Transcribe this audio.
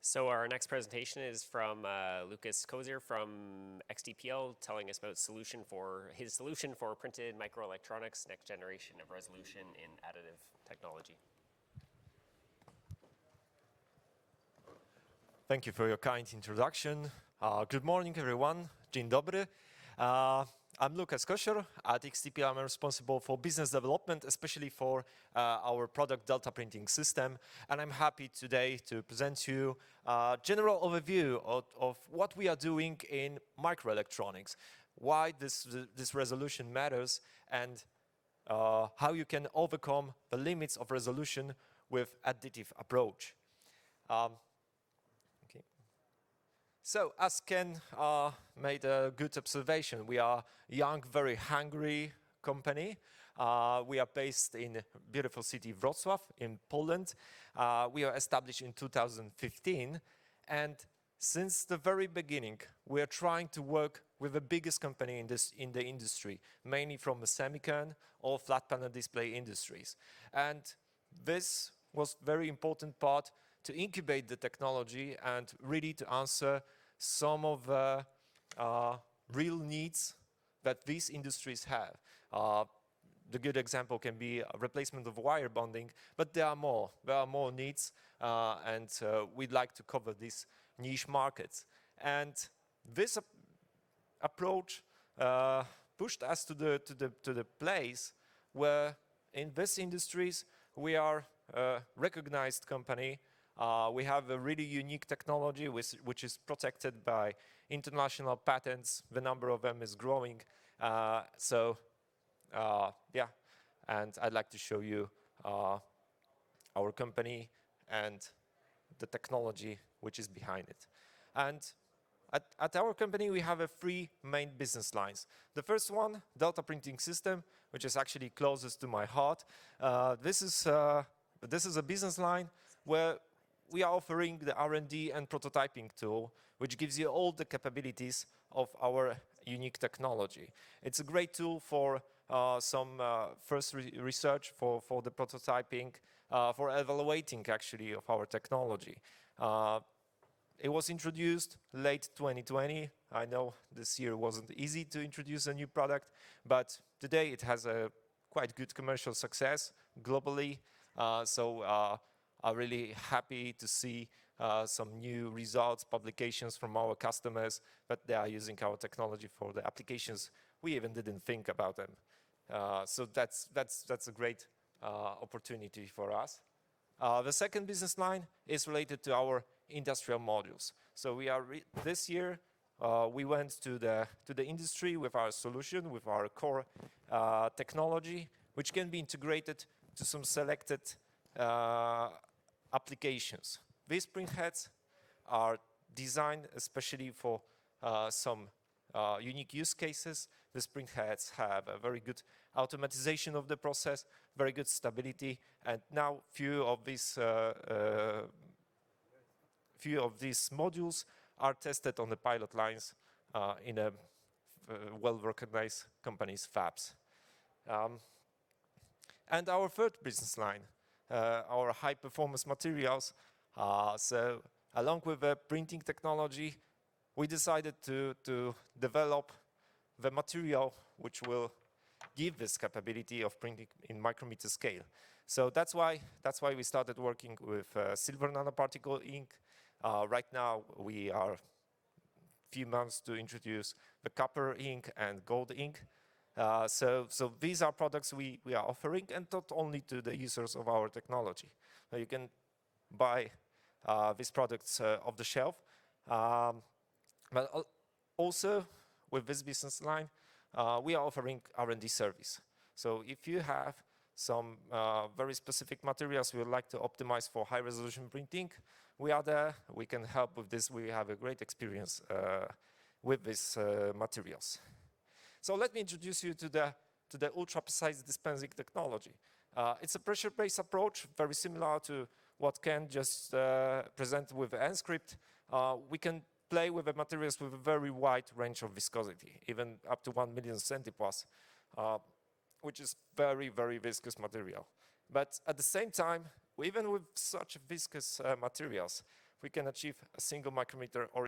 So our next presentation is from Łukasz Kosior from XTPL, telling us about his solution for printed microelectronics, next generation of resolution in additive technology. Thank you for your kind introduction. Good morning, everyone. Dzień dobry. I'm Łukasz Kosior. At XTPL, I'm responsible for business development, especially for our product Delta printing system. And I'm happy today to present you a general overview of what we are doing in microelectronics, why this resolution matters, and how you can overcome the limits of resolution with additive approach. So, as Ken made a good observation, we are a young, very hungry company. We are based in beautiful city Wrocław in Poland. We are established in 2015, and since the very beginning, we are trying to work with the biggest company in the industry, mainly from the semicon or flat panel display industries. And this was very important part to incubate the technology and really to answer some of the real needs that these industries have. The good example can be a replacement of wire bonding, but there are more. There are more needs, and we'd like to cover these niche markets. And this approach pushed us to the place where in these industries we are a recognized company. We have a really unique technology which is protected by international patents. The number of them is growing. Yeah, and I'd like to show you our company and the technology which is behind it. And at our company, we have three main business lines. The first one, Delta printing system, which is actually closest to my heart. This is a business line where we are offering the R&D and prototyping tool, which gives you all the capabilities of our unique technology. It's a great tool for some first research, for the prototyping, for evaluating actually of our technology. It was introduced late 2020. I know this year wasn't easy to introduce a new product, but today it has a quite good commercial success globally. I'm really happy to see some new results, publications from our customers, that they are using our technology for the applications we even didn't think about them. So that's a great opportunity for us. The second business line is related to our industrial modules. So this year we went to the industry with our solution, with our core technology, which can be integrated to some selected applications. These printheads are designed especially for some unique use cases. These printheads have a very good automatization of the process, very good stability, and now few of these modules are tested on the pilot lines in a well-recognized company's fabs. And our third business line, our high-performance materials. So along with the printing technology, we decided to develop the material which will give this capability of printing in micrometer scale. So that's why we started working with silver nanoparticle ink. Right now we are a few months to introduce the copper ink and gold ink. So these are products we are offering, and not only to the users of our technology. You can buy these products off the shelf, but also with this business line, we are offering R&D service. So if you have some very specific materials you would like to optimize for high resolution printing, we are there. We can help with this. We have a great experience with these materials. So let me introduce you to the ultra-precise dispensing technology. It's a pressure-based approach, very similar to what Ken just presented with Enscript. We can play with the materials with a very wide range of viscosity, even up to 1 million centipas, which is very, very viscous material. But at the same time, even with such viscous materials, we can achieve a single micrometer or